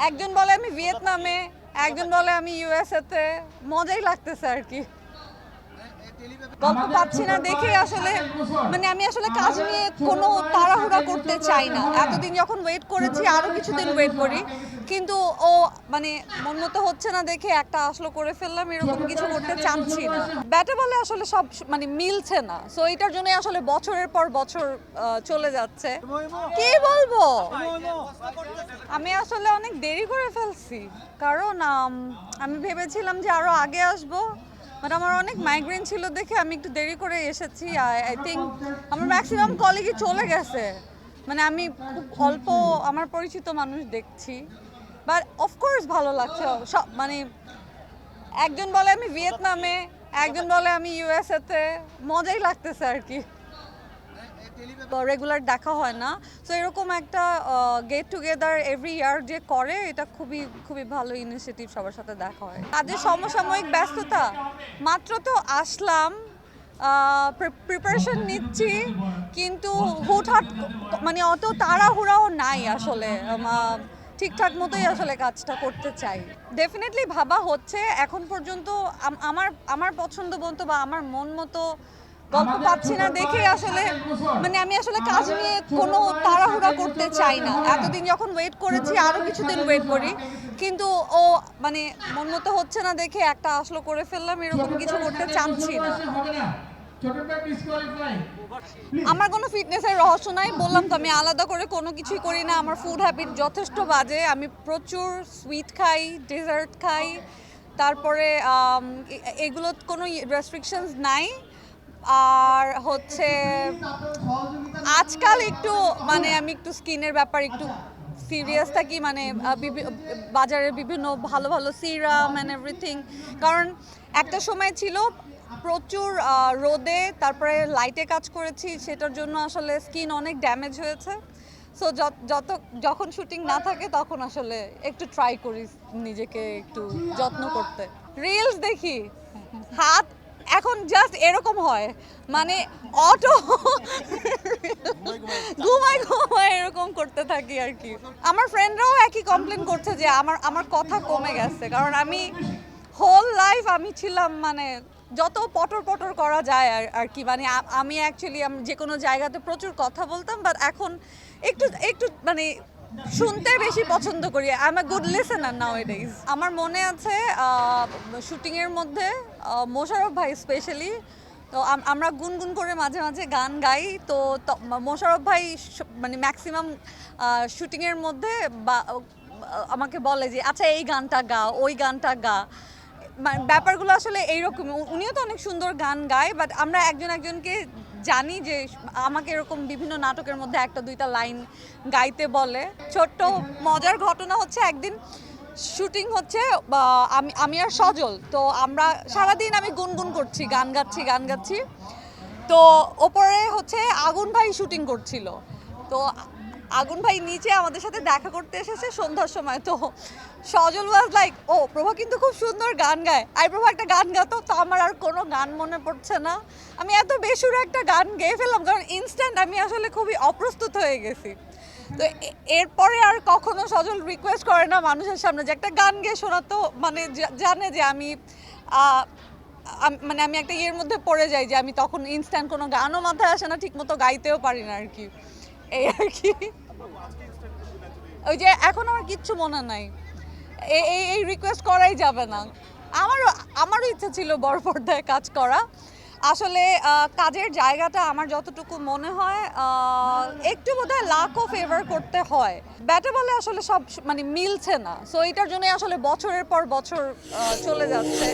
একজন বলে আমি ভিয়েতনামে, একজন বলে আমি ইউএসএ তে। মজাই লাগতেছে আর কি। গল্প পাচ্ছি না দেখে আসলে আমি আসলে কাজ নিয়ে কোনো তাড়াহুড়া করতে চাই না। এতদিন যখন ওয়েট করেছি আরো কিছুদিন ওয়েট করি, কিন্তু ও মন মতো হচ্ছে না দেখে একটা আসলে করে ফেললাম, এরকম কিছু করতে চাচ্ছি না। ব্যাটে বলে আসলে সব মিলছে না, সো এটার জন্য আসলে বছরের পর বছর চলে যাচ্ছে। কি বলবো, আমি আসলে অনেক দেরি করে ফেলছি, কারণ আমি ভেবেছিলাম যে আরো আগে আসবো, বাট আমার অনেক মাইগ্রেন ছিল দেখে আমি একটু দেরি করে এসেছি। আই থিঙ্ক আমার ম্যাক্সিমাম কলিগই চলে গেছে, আমি খুব অল্প আমার পরিচিত মানুষ দেখছি, বাট অফকোর্স ভালো লাগছে। সব একজন বলে আমি ভিয়েতনামে, একজন বলে আমি ইউএসএ তে। মজাই লাগতেছে আর কি। রেগুলার দেখা হয় না, সো এরকম একটা গেট টুগেদার এভরি ইয়ার যে করে, এটা খুবই খুবই ভালো ইনিশিয়েটিভ। সবার সাথে দেখা হয়। কাজের সমসাময়িক ব্যস্ততা, মাত্র তো আসলাম, প্রিপারেশন নিচ্ছি, কিন্তু হুটহাট অত তাড়াহুড়াও নাই আসলে। ঠিকঠাক মতোই আসলে কাজটা করতে চাই। ডেফিনেটলি ভাবা হচ্ছে। এখন পর্যন্ত আমার পছন্দ মতো বা আমার মন মতো গল্প পাচ্ছি না দেখে আসলে আমি আসলে কাজ নিয়ে কোনো তাড়াহুড়া করতে চাই না। এতদিন যখন ওয়েট করেছি আরো কিছুদিন ওয়েট করি, কিন্তু ও মন মতো হচ্ছে না দেখে একটা আসলে করে ফেললাম, এরকম কিছু করতে চাচ্ছি না। আমার কোনো ফিটনেসের রহস্য নাই, বললাম তো আমি আলাদা করে কোনো কিছুই করি না। আমার ফুড হ্যাবিট যথেষ্ট বাজে। আমি প্রচুর সুইট খাই, ডেজার্ট খাই, তারপরে এগুলো কোনো রেস্ট্রিকশনস নাই। আর হচ্ছে আজকাল একটু আমি একটু স্কিনের ব্যাপার একটু সিরিয়াস থাকি, বাজারে বিভিন্ন ভালো ভালো সিরাম অ্যান্ড এভরিথিং। কারণ একটা সময় ছিল প্রচুর রোদে তারপরে লাইটে কাজ করেছি, সেটার জন্য আসলে স্কিন অনেক ড্যামেজ হয়েছে। সো যখন শুটিং না থাকে তখন আসলে একটু ট্রাই করি নিজেকে একটু যত্ন করতে। রিলস দেখি, হাত এখন জাস্ট এরকম হয়, অটো ঘুমায় এরকম করতে থাকি আর কি। আমার ফ্রেন্ডরাও একই কমপ্লেন করছে যে আমার কথা কমে গেছে, কারণ আমি হোল লাইফ আমি ছিলাম যত পটর পটর করা যায় আর কি। আমি অ্যাকচুয়ালি যে কোনো জায়গাতে প্রচুর কথা বলতাম, বাট এখন একটু একটু শুনতে বেশি পছন্দ করি। I am a good listener nowadays. আমার মনে আছে শুটিংয়ের মধ্যে মোশাররফ ভাই স্পেশালি, তো আমরা গুনগুন করে মাঝে মাঝে গান গাই। তো মোশাররফ ভাই ম্যাক্সিমাম শুটিংয়ের মধ্যে আমাকে বলে যে আচ্ছা এই গানটা গা, ওই গানটা গা। ব্যাপারগুলো আসলে এইরকম। উনিও তো অনেক সুন্দর গান গায়, বাট আমরা একজন একজনকে জানি যে আমাকে এরকম বিভিন্ন নাটকের মধ্যে একটা দুইটা লাইন গাইতে বলে। ছোট্ট মজার ঘটনা হচ্ছে, একদিন শুটিং হচ্ছে, আমি আর সজল, তো আমরা সারাদিন আমি গুনগুন করছি, গান গাচ্ছি। তো ওপরে হচ্ছে আগুন ভাই শুটিং করছিল, তো আগুন ভাই নিচে আমাদের সাথে দেখা করতে এসেছে সন্ধ্যার সময়। তো সজল ওয়াজ লাইক, ও প্রভা কিন্তু খুব সুন্দর গান গায়, প্রভা একটা গান গাতো। তো আমার আর কোনো গান মনে পড়ছে না, আমি এত বেসুরো একটা গান গেয়ে ফেললাম, কারণ ইনস্ট্যান্ট আমি আসলে খুবই অপ্রস্তুত হয়ে গেছি। তো এরপরে আর কখনো সজল রিকোয়েস্ট করে না মানুষের সামনে যে একটা গান গেয়ে শোনাতো। জানে যে আমি আমি একটা ইয়ের মধ্যে পড়ে যাই, যে আমি তখন ইনস্ট্যান্ট কোনো গানও মাথায় আসে না, ঠিক মতো গাইতেও পারি না আর কি। এই আর কি। ওই যে এখন আমার কিচ্ছু মনে নাই, এই রিকোয়েস্ট করাই যাবে না। আমারও ইচ্ছা ছিল বড় পর্দায় কাজ করা। আসলে কাজের জায়গাটা আমার যতটুকু মনে হয় একটু বোধহয় লাকও ফেভার করতে হয়। ব্যাটে বলে আসলে সব মিলছে না, সো এটার জন্য আসলে বছরের পর বছর চলে যাচ্ছে।